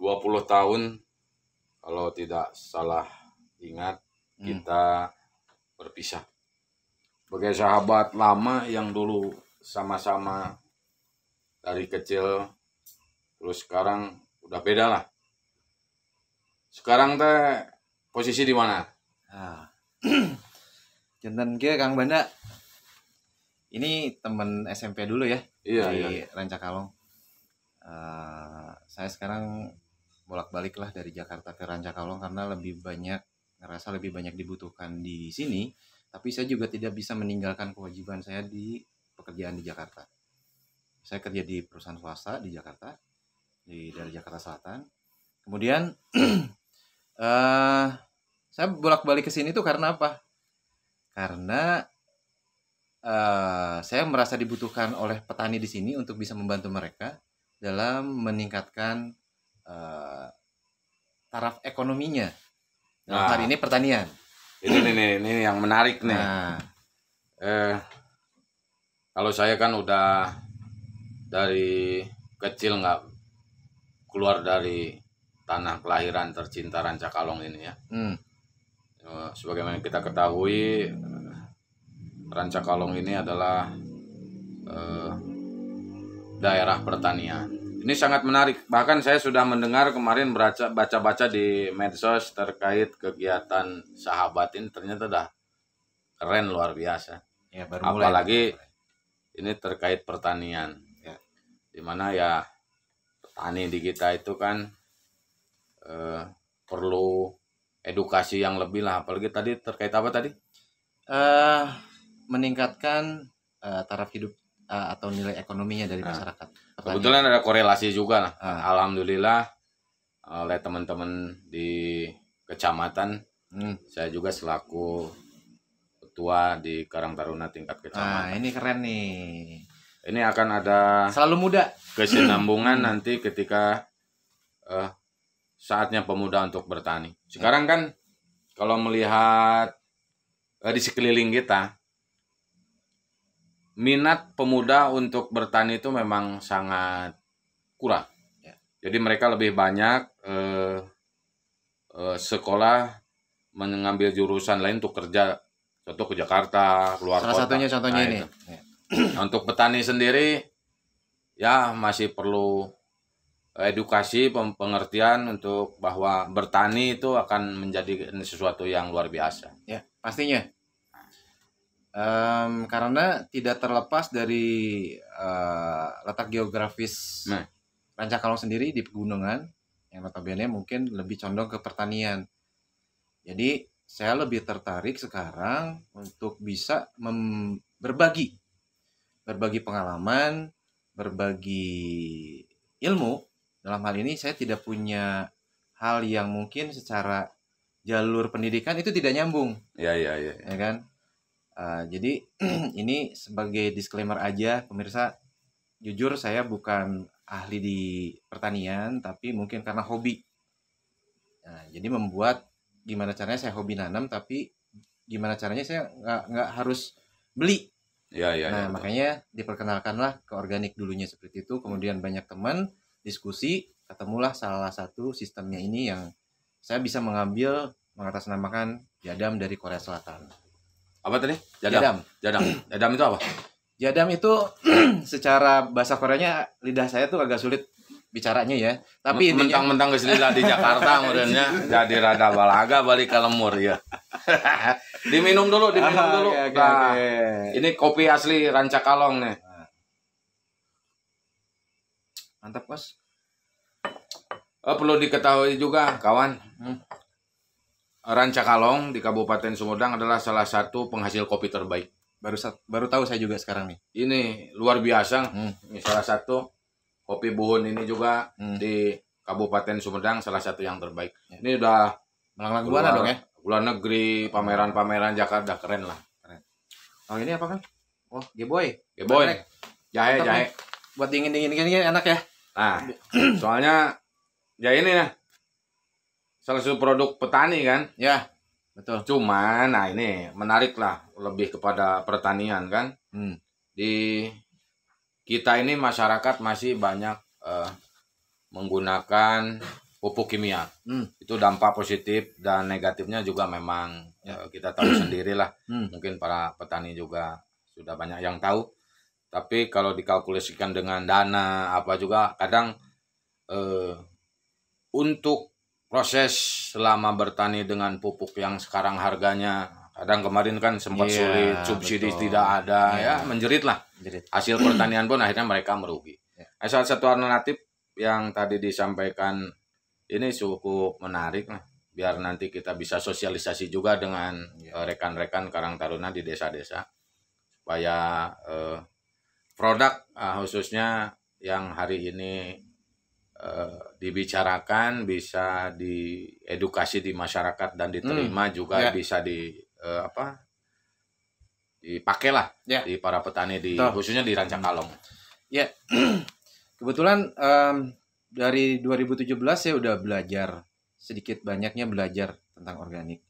20 tahun kalau tidak salah ingat kita berpisah. Sebagai sahabat lama yang dulu sama-sama dari kecil, terus sekarang udah beda lah. Sekarang teh posisi di mana? Jantan ke Kang Banda. Ini teman SMP dulu ya. Iya, di Rancakalong. Saya sekarang bolak-balik lah dari Jakarta ke Rancakalong karena ngerasa lebih banyak dibutuhkan di sini. Tapi saya juga tidak bisa meninggalkan kewajiban saya di pekerjaan di Jakarta. Saya kerja di perusahaan swasta di Jakarta, dari Jakarta Selatan. Kemudian saya bolak-balik ke sini tuh karena apa? Karena saya merasa dibutuhkan oleh petani di sini untuk bisa membantu mereka dalam meningkatkan taraf ekonominya. Dalam hari ini pertanian. Ini yang menarik nih. Kalau saya kan udah dari kecil nggak keluar dari tanah kelahiran tercinta Rancakalong ini ya. Sebagaimana kita ketahui, Rancakalong ini adalah daerah pertanian. Ini sangat menarik. Bahkan saya sudah mendengar kemarin baca-baca di medsos terkait kegiatan sahabat ini, ternyata dah keren, luar biasa. Ya, apalagi ini terkait pertanian. Ya. Dimana ya petani di kita itu kan perlu edukasi yang lebih lah. Apalagi tadi terkait apa tadi? Meningkatkan taraf hidup atau nilai ekonominya dari masyarakat. Kebetulan ada korelasi juga lah. Alhamdulillah oleh teman-teman di kecamatan, saya juga selaku ketua di Karang Taruna tingkat kecamatan. Ini keren nih. Ini akan ada selalu muda kesinambungan nanti ketika saatnya pemuda untuk bertani. Sekarang kan kalau melihat di sekeliling kita, minat pemuda untuk bertani itu memang sangat kurang. Ya. Jadi mereka lebih banyak sekolah mengambil jurusan lain untuk kerja, contoh ke Jakarta, keluar kota. Salah satunya contohnya ini. Ya. Untuk petani sendiri, ya masih perlu edukasi, pengertian untuk bahwa bertani itu akan menjadi sesuatu yang luar biasa. Ya, pastinya. Karena tidak terlepas dari letak geografis Rancakalong sendiri di pegunungan yang notabene mungkin lebih condong ke pertanian. Jadi saya lebih tertarik sekarang untuk bisa berbagi pengalaman, berbagi ilmu. Dalam hal ini saya tidak punya hal yang mungkin secara jalur pendidikan itu tidak nyambung. Ya kan? Jadi ini sebagai disclaimer aja pemirsa, jujur saya bukan ahli di pertanian, tapi mungkin karena hobi. Jadi membuat gimana caranya saya hobi nanam, tapi gimana caranya saya nggak harus beli. Makanya diperkenalkanlah ke organik dulunya seperti itu. Kemudian banyak teman diskusi, ketemulah salah satu sistemnya ini yang saya bisa mengambil mengatasnamakan Jadam dari Korea Selatan. Apa tadi? Jadam itu apa? Jadam itu secara bahasa Koreanya lidah saya tuh agak sulit bicaranya ya. Tapi mentang-mentang geus lidah di Jakarta modelnya jadi rada balaga balik ke lemur ya. diminum dulu. Okay. Ini kopi asli Rancakalong nih. Mantap, Bos. Perlu diketahui juga kawan. Rancakalong di Kabupaten Sumedang adalah salah satu penghasil kopi terbaik. Baru tahu saya juga sekarang nih. Ini luar biasa. Ini salah satu kopi Buhun ini juga di Kabupaten Sumedang salah satu yang terbaik. Ya. Ini udah melanglang buana dong ya. Luar negeri, pameran-pameran Jakarta, keren lah. Keren. Ini apa kan? Oh, Geboy. Jahe. Buat dingin enak ya. Nah, soalnya ya ini ya. Salah satu produk petani kan? Ya, betul. Cuman, nah ini menarik lah, lebih kepada pertanian kan? Di kita ini masyarakat masih banyak menggunakan pupuk kimia. Itu dampak positif dan negatifnya juga memang kita tahu sendirilah. Mungkin para petani juga sudah banyak yang tahu. Tapi kalau dikalkulasikan dengan dana apa juga kadang untuk proses selama bertani dengan pupuk yang sekarang harganya kadang kemarin kan sempat sulit, subsidi tidak ada, ya menjerit lah. Hasil pertanian pun akhirnya mereka merugi. Salah satu alternatif yang tadi disampaikan ini cukup menarik lah, biar nanti kita bisa sosialisasi juga dengan rekan-rekan Karang Taruna di desa-desa supaya produk khususnya yang hari ini dibicarakan bisa diedukasi di masyarakat dan diterima juga bisa dipakai lah di para petani khususnya di Rancakalong. Ya, kebetulan dari 2017 saya udah belajar sedikit banyaknya belajar tentang organik.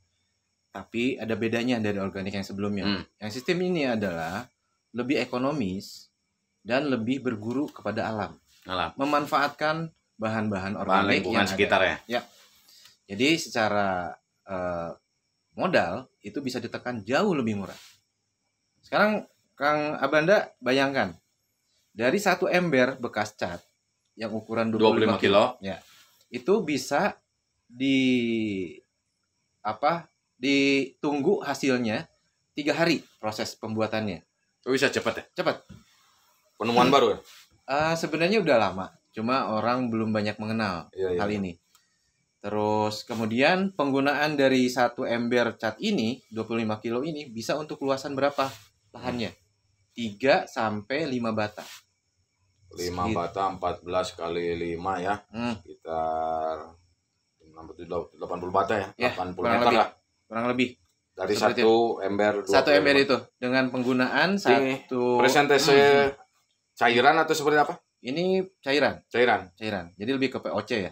Tapi ada bedanya dari organik yang sebelumnya. Yang sistem ini adalah lebih ekonomis dan lebih berguru kepada alam. Memanfaatkan bahan-bahan organik lingkungan sekitar ya. Jadi secara modal itu bisa ditekan jauh lebih murah. Sekarang Kang Abanda bayangkan dari satu ember bekas cat yang ukuran 25 kilo ya, itu bisa ditunggu hasilnya 3 hari proses pembuatannya. Itu bisa cepat ya? Cepat. Penemuan baru ya? Sebenarnya udah lama, cuma orang belum banyak mengenal hal ini. Terus kemudian penggunaan dari satu ember cat ini 25 kilo ini bisa untuk luasan berapa lahannya? 3 sampai 5 bata. 5 bata 14 kali 5 ya. Sekitar 80 bata ya. 80 meter lah. Kurang lebih. Dari satu ember. Satu ember itu dengan penggunaan satu presentase cairan atau seperti apa? Ini cairan. Jadi lebih ke POC ya.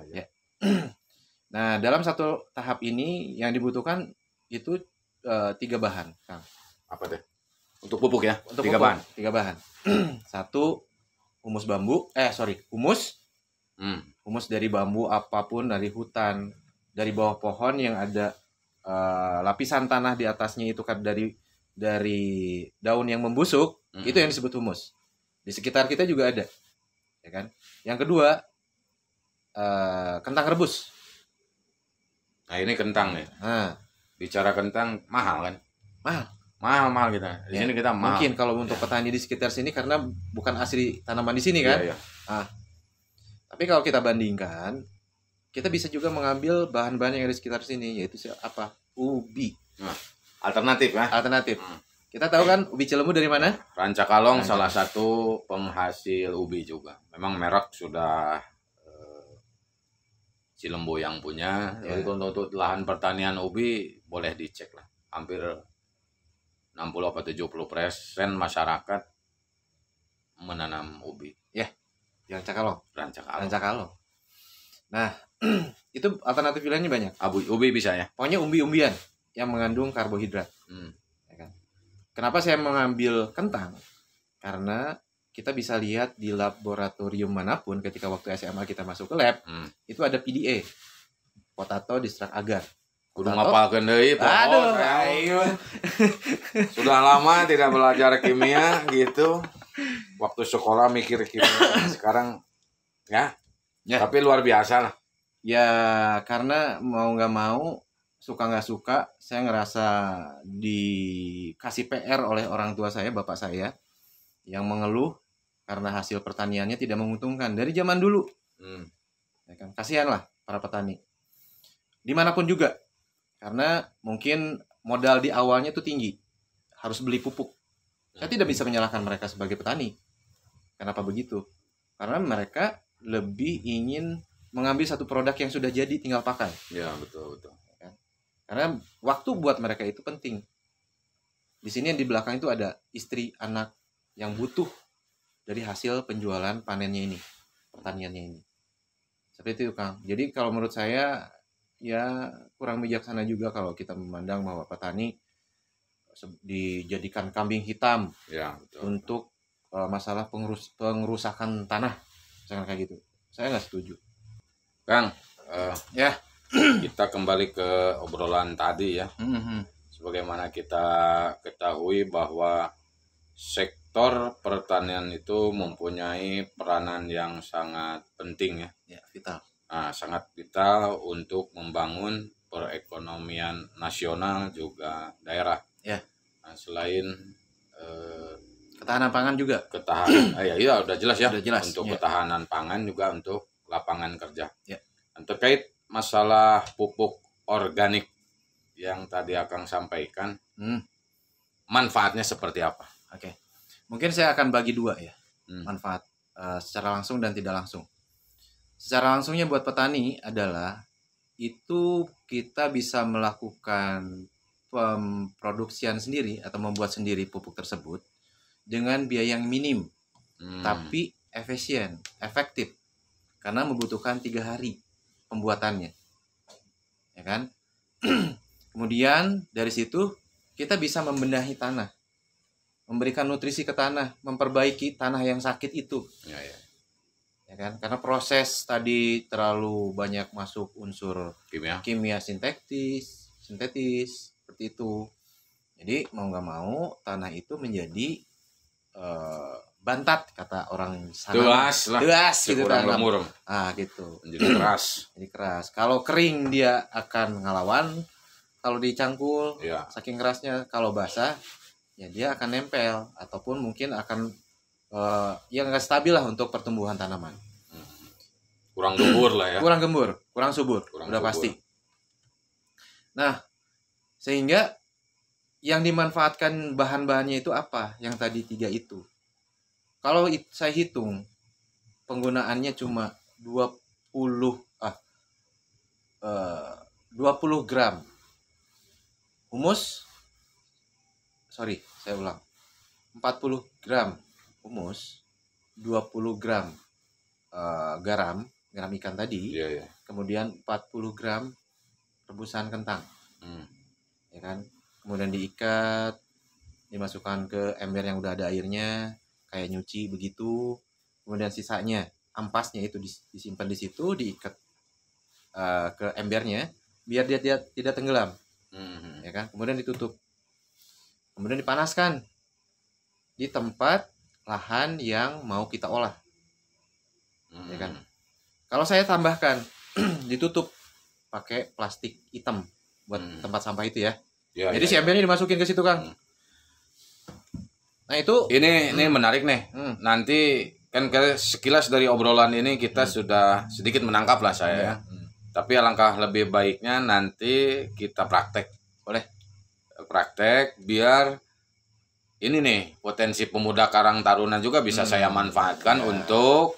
Ya. Nah, dalam satu tahap ini yang dibutuhkan itu 3 bahan, Kang. Apa deh? Untuk pupuk ya? Untuk 3 bahan. 3 bahan. Satu humus bambu, humus. Humus dari bambu apapun, dari hutan, dari bawah pohon yang ada lapisan tanah di atasnya itu kan dari daun yang membusuk, itu yang disebut humus. Di sekitar kita juga ada, ya kan? Yang kedua kentang rebus. Nah ini kentang ya. Bicara kentang mahal kan? Mahal kita. Di sini kita mahal. Mungkin kalau untuk petani di sekitar sini karena bukan asli tanaman di sini kan. Tapi kalau kita bandingkan, kita bisa juga mengambil bahan-bahan yang ada di sekitar sini, yaitu apa? Ubi. Alternatif ya. Kita tahu kan ubi Cilemu dari mana? Rancakalong salah satu penghasil ubi juga. Memang merek sudah Cilembu yang punya. Jadi untuk lahan pertanian ubi boleh dicek lah. Hampir 60-70% masyarakat menanam ubi. Ya, di Rancakalong. Nah, itu alternatif pilihannya banyak. Ubi bisa ya. Pokoknya umbi-umbian yang mengandung karbohidrat. Ya kan? Kenapa saya mengambil kentang? Karena kita bisa lihat di laboratorium manapun ketika waktu SMA kita masuk ke lab, itu ada PDA, potato distract agar. Kudu ngapalkeun deui, aduh. Sudah lama tidak belajar kimia gitu. Waktu sekolah mikir kimia, sekarang ya. Tapi luar biasa lah. Ya karena mau nggak mau, suka nggak suka, saya ngerasa dikasih PR oleh orang tua saya, bapak saya, yang mengeluh karena hasil pertaniannya tidak menguntungkan dari zaman dulu. Ya kan? Kasihan lah para petani. Dimanapun juga. Karena mungkin modal di awalnya itu tinggi. Harus beli pupuk. Saya tidak bisa menyalahkan mereka sebagai petani. Kenapa begitu? Karena mereka lebih ingin mengambil satu produk yang sudah jadi tinggal pakai. Ya, betul. Karena waktu buat mereka itu penting. Di sini yang di belakang itu ada istri, anak yang butuh dari hasil penjualan panennya ini, pertaniannya ini. Seperti itu, Kang. Jadi kalau menurut saya ya kurang bijaksana juga kalau kita memandang bahwa petani dijadikan kambing hitam untuk masalah pengerusakan tanah, misalkan kayak gitu. Saya nggak setuju. Kang, Ya. kita kembali ke obrolan tadi ya. Sebagaimana kita ketahui bahwa sektor pertanian itu mempunyai peranan yang sangat penting ya. Ya, vital. Nah, sangat vital untuk membangun perekonomian nasional juga daerah. Ya. Nah, selain ketahanan pangan juga. Ketahanan, ya udah jelas ya. Udah jelas, untuk ya. ketahanan pangan juga untuk lapangan kerja. Ya. Terkait masalah pupuk organik yang tadi Akang sampaikan, manfaatnya seperti apa? Oke. Mungkin saya akan bagi dua ya, manfaat secara langsung dan tidak langsung. Secara langsungnya buat petani adalah itu kita bisa melakukan pemproduksian sendiri atau membuat sendiri pupuk tersebut dengan biaya yang minim, tapi efisien, efektif, karena membutuhkan 3 hari pembuatannya, ya kan? Kemudian dari situ kita bisa membenahi tanah, memberikan nutrisi ke tanah, memperbaiki tanah yang sakit itu, ya kan? Karena proses tadi terlalu banyak masuk unsur kimia sintetis seperti itu. Jadi mau nggak mau tanah itu menjadi bantat, kata orang sana. Tuas gitu kan. Gitu. Menjadi keras. Jadi keras. Kalau kering dia akan ngelawan, kalau dicangkul saking kerasnya. Kalau basah ya dia akan nempel ataupun mungkin akan ya nggak stabil lah untuk pertumbuhan tanaman. Kurang gembur lah ya. Kurang gembur, kurang subur, udah pasti. Nah, sehingga yang dimanfaatkan bahan-bahannya itu apa? Yang tadi 3 itu. Kalau saya hitung penggunaannya cuma 20 gram humus. Sorry, saya ulang. 40 gram humus, 20 gram garam ikan tadi. Kemudian 40 gram rebusan kentang. Ya kan? Kemudian diikat, dimasukkan ke ember yang udah ada airnya, kayak nyuci begitu. Kemudian sisanya ampasnya itu disimpan di situ, diikat ke embernya biar dia tidak tenggelam. Ya kan? Kemudian ditutup. Kemudian dipanaskan di tempat lahan yang mau kita olah. Ya kan? Kalau saya tambahkan ditutup pakai plastik hitam buat tempat sampah itu ya. Jadi si embernya dimasukin ke situ, Kang. Nah, itu ini menarik nih. Nanti kan sekilas dari obrolan ini kita sudah sedikit menangkap lah saya. Tapi alangkah lebih baiknya nanti kita praktek. Boleh. Praktek biar ini nih potensi pemuda Karang Taruna juga bisa saya manfaatkan untuk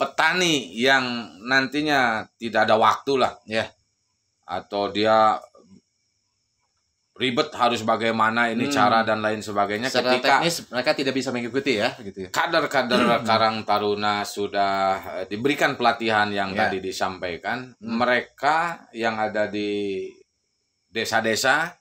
petani yang nantinya tidak ada waktu lah. Atau dia ribet harus bagaimana ini cara dan lain sebagainya. Secara ketika teknis mereka tidak bisa mengikuti ya gitu ya. Kader-kader Karang Taruna sudah diberikan pelatihan yang tadi disampaikan, mereka yang ada di desa-desa,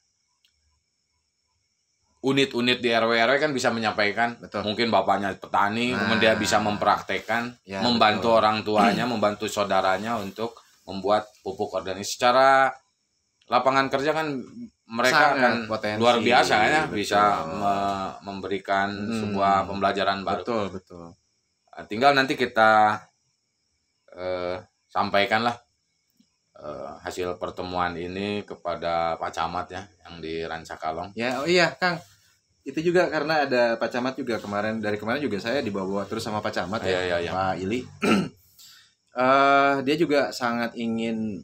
unit-unit di RW kan bisa menyampaikan. Mungkin bapaknya petani, kemudian dia bisa mempraktekkan, membantu orang tuanya, membantu saudaranya untuk membuat pupuk organik. Secara lapangan kerja kan mereka akan luar biasa ya, bisa memberikan sebuah pembelajaran baru. Betul. Tinggal nanti kita sampaikanlah hasil pertemuan ini kepada Pak Camat ya, yang di Rancakalong. Ya, iya Kang. Itu juga karena ada Pak Camat juga dari kemarin juga saya dibawa terus sama Pak Camat Pak Ili. Dia juga sangat ingin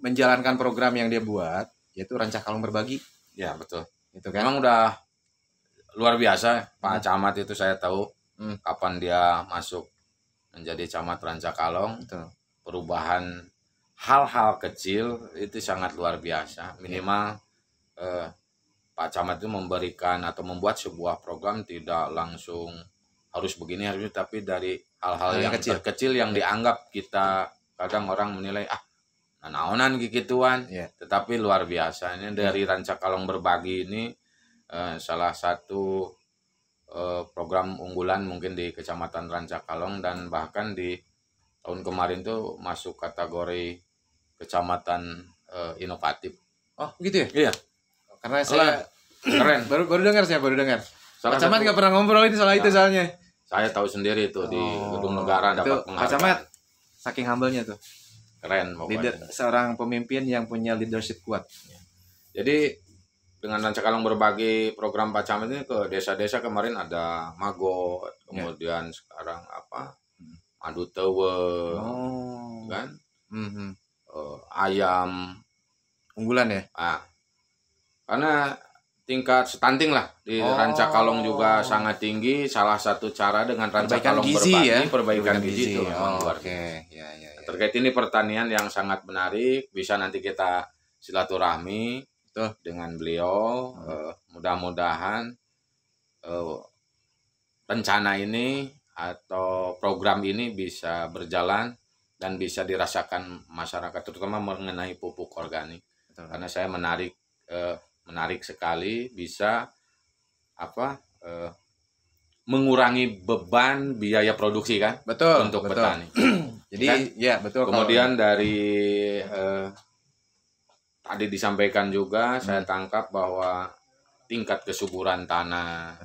menjalankan program yang dia buat, yaitu Rancakalong Berbagi. Ya, betul. Itu kan. Memang udah luar biasa Pak Camat itu, saya tahu kapan dia masuk menjadi camat Rancakalong. Perubahan hal-hal kecil itu sangat luar biasa. Minimal Pak Camat itu memberikan atau membuat sebuah program tidak langsung harus begini harus, tapi dari hal-hal yang kecil yang dianggap kita kadang orang menilai naonan gituan, tetapi luar biasa. Ini dari Rancakalong Berbagi ini salah satu program unggulan mungkin di Kecamatan Rancakalong dan bahkan di tahun kemarin tuh masuk kategori kecamatan inovatif. Oh gitu ya? Iya. Karena saya keren. baru dengar Pak Camat Satu- nggak pernah ngobrol itu soal itu Nah. soalnya. Saya tahu sendiri tuh di Gedung Negara Itu dapat Pak Camat penghargaan. saking humble-nya tuh. Keren Leader, pokoknya. seorang pemimpin yang punya leadership kuat. Jadi dengan Rancakalong berbagi program Pak Camat ini ke desa-desa, kemarin ada Magot, kemudian sekarang apa Madu Tewe, kan ayam Unggulan ya. Karena tingkat stunting lah di Rancakalong juga sangat tinggi. Salah satu cara dengan Rancakalong berbagi perbaikan gizi itu memang luar biasa. Ya. Terkait ini pertanian yang sangat menarik, bisa nanti kita silaturahmi dengan beliau. Mudah-mudahan rencana ini atau program ini bisa berjalan dan bisa dirasakan masyarakat, terutama mengenai pupuk organik. Karena saya menarik sekali bisa mengurangi beban biaya produksi kan, untuk petani. Jadi kan? Ya betul. Kemudian dari tadi disampaikan juga saya tangkap bahwa tingkat kesuburan tanah,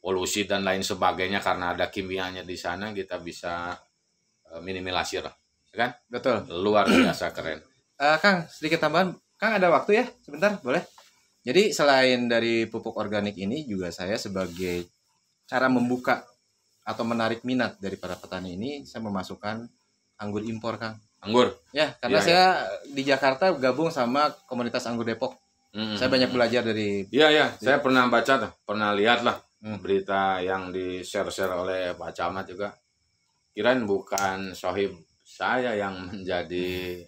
polusi dan lain sebagainya karena ada kimianya di sana kita bisa minimalisir lah, kan? Betul. Luar biasa keren. Kang, sedikit tambahan. Kang ada waktu ya? Sebentar, boleh? Jadi selain dari pupuk organik ini juga saya sebagai cara membuka atau menarik minat dari para petani ini, saya memasukkan anggur impor, Kang. Anggur? Ya, karena saya di Jakarta gabung sama komunitas anggur Depok. Saya banyak belajar dari... Iya, saya pernah baca tuh, pernah lihat lah berita yang di-share oleh Pak Camat juga. Kirain bukan sohib saya yang menjadi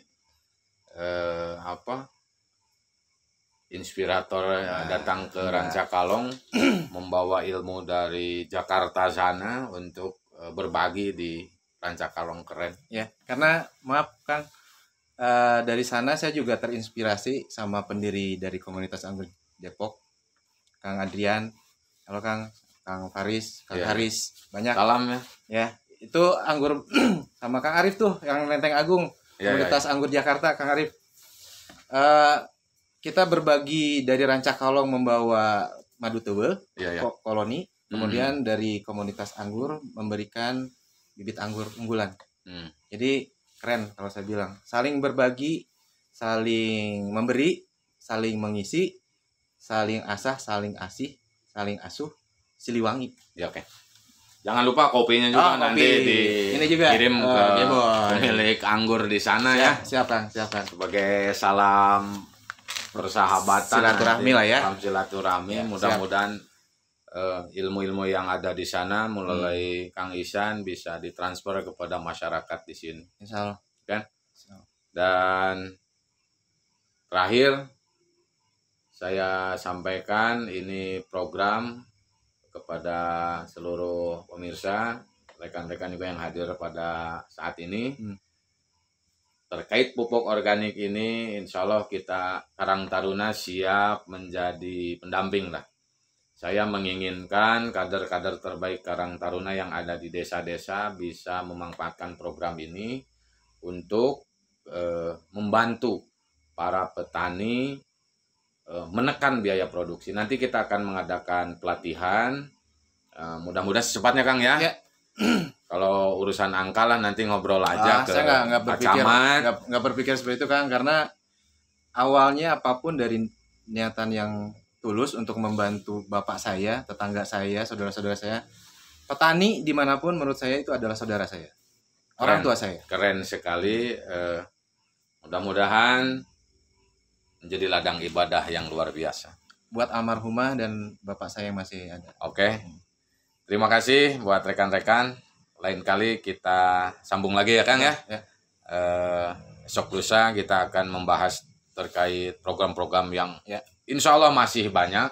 inspirator datang ke Rancakalong membawa ilmu dari Jakarta sana untuk berbagi di Rancakalong. Keren ya. Karena maaf Kang, dari sana saya juga terinspirasi sama pendiri dari komunitas anggur Depok, Kang Adrian. Halo Kang Faris, Kang Haris, banyak salam ya. Itu anggur sama Kang Arif tuh yang Lenteng Agung, komunitas anggur Jakarta, Kang Arif. Kita berbagi dari Rancakalong membawa Madu Tewe, koloni, kemudian dari komunitas anggur memberikan bibit anggur unggulan. Jadi keren kalau saya bilang, saling berbagi, saling memberi, saling mengisi, saling asah, saling asih, saling asuh, Siliwangi. Ya, oke. Jangan lupa kopinya juga nanti dikirim ke pemilik anggur di sana. Siap Kang. Sebagai salam persahabatan, silaturahmi lah ya. Salam silaturahmi. Mudah-mudahan ilmu-ilmu yang ada di sana mulai Kang Ihsan bisa ditransfer kepada masyarakat di sini. Insya Allah. Kan? Dan terakhir saya sampaikan ini program kepada seluruh pemirsa, rekan-rekan juga yang hadir pada saat ini. Terkait pupuk organik ini, insya Allah kita Karang Taruna siap menjadi pendamping lah. Saya menginginkan kader-kader terbaik Karang Taruna yang ada di desa-desa bisa memanfaatkan program ini untuk membantu para petani menekan biaya produksi. Nanti kita akan mengadakan pelatihan, mudah-mudahan secepatnya Kang ya. Kalau urusan angka lah nanti ngobrol aja ke Pak Camat. Nggak berpikir seperti itu Kang, karena awalnya apapun dari niatan yang tulus untuk membantu bapak saya, tetangga saya, saudara-saudara saya, petani dimanapun menurut saya itu adalah saudara saya, orang tua saya. Keren sekali. Mudah-mudahan menjadi ladang ibadah yang luar biasa buat almarhumah dan bapak saya yang masih ada. Oke. Terima kasih buat rekan-rekan. Lain kali kita sambung lagi ya Kang ya. Esok lusa kita akan membahas terkait program-program yang insya Allah masih banyak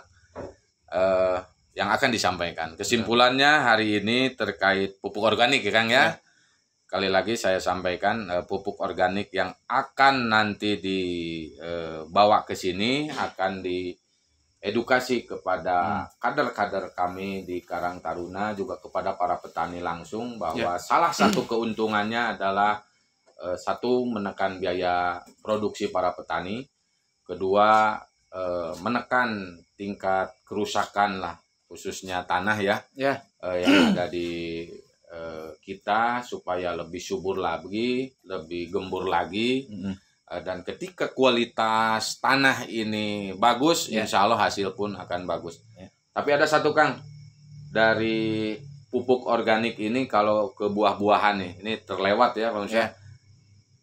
yang akan disampaikan. Kesimpulannya hari ini terkait pupuk organik ya Kang ya. Kali lagi saya sampaikan pupuk organik yang akan nanti dibawa ke sini akan edukasi kepada kader-kader kami di Karang Taruna, juga kepada para petani langsung, bahwa salah satu keuntungannya adalah satu, menekan biaya produksi para petani, kedua menekan tingkat kerusakan lah, khususnya tanah yang ada di kita, supaya lebih subur lagi, lebih gembur lagi. Dan ketika kualitas tanah ini bagus, insya Allah hasil pun akan bagus. Tapi ada satu, Kang, dari pupuk organik ini kalau ke buah-buahan nih, ini terlewat ya maksudnya.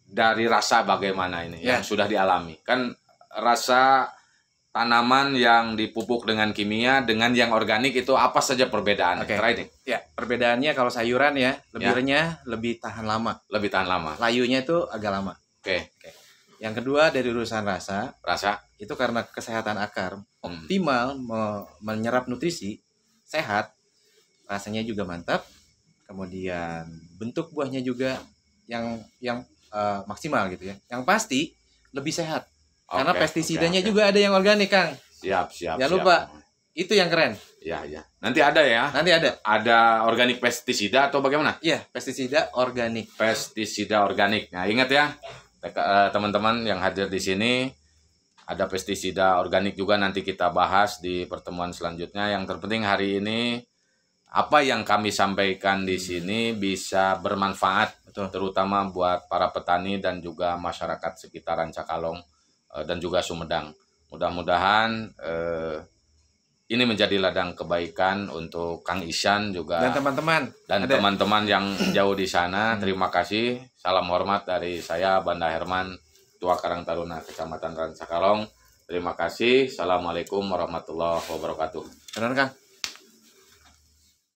Dari rasa bagaimana ini yang sudah dialami, kan rasa tanaman yang dipupuk dengan kimia dengan yang organik itu apa saja perbedaannya? Perbedaannya kalau sayuran lebih renyah, lebih tahan lama. Lebih tahan lama. Layunya itu agak lama. Yang kedua dari urusan rasa itu karena kesehatan akar optimal, menyerap nutrisi, sehat, rasanya juga mantap, kemudian bentuk buahnya juga yang maksimal gitu ya. Yang pasti lebih sehat karena pestisidanya juga ada yang organik, Kang. Siap. Jangan lupa, itu yang keren. Ya. Nanti ada ya. Ada organik pestisida atau bagaimana? Iya, pestisida organik. Pestisida organik. Nah, ingat ya, teman-teman yang hadir di sini, ada pestisida organik juga, nanti kita bahas di pertemuan selanjutnya. Yang terpenting hari ini apa yang kami sampaikan di sini bisa bermanfaat, terutama buat para petani dan juga masyarakat sekitaran Cakalong dan juga Sumedang. Mudah-mudahan ini menjadi ladang kebaikan untuk Kang Ihsan juga dan teman-teman yang jauh di sana. Terima kasih. Salam hormat dari saya, Banda Herman, Ketua Karang Taruna Kecamatan Rancakalong. Terima kasih. Assalamualaikum warahmatullahi wabarakatuh. Benar, Kang.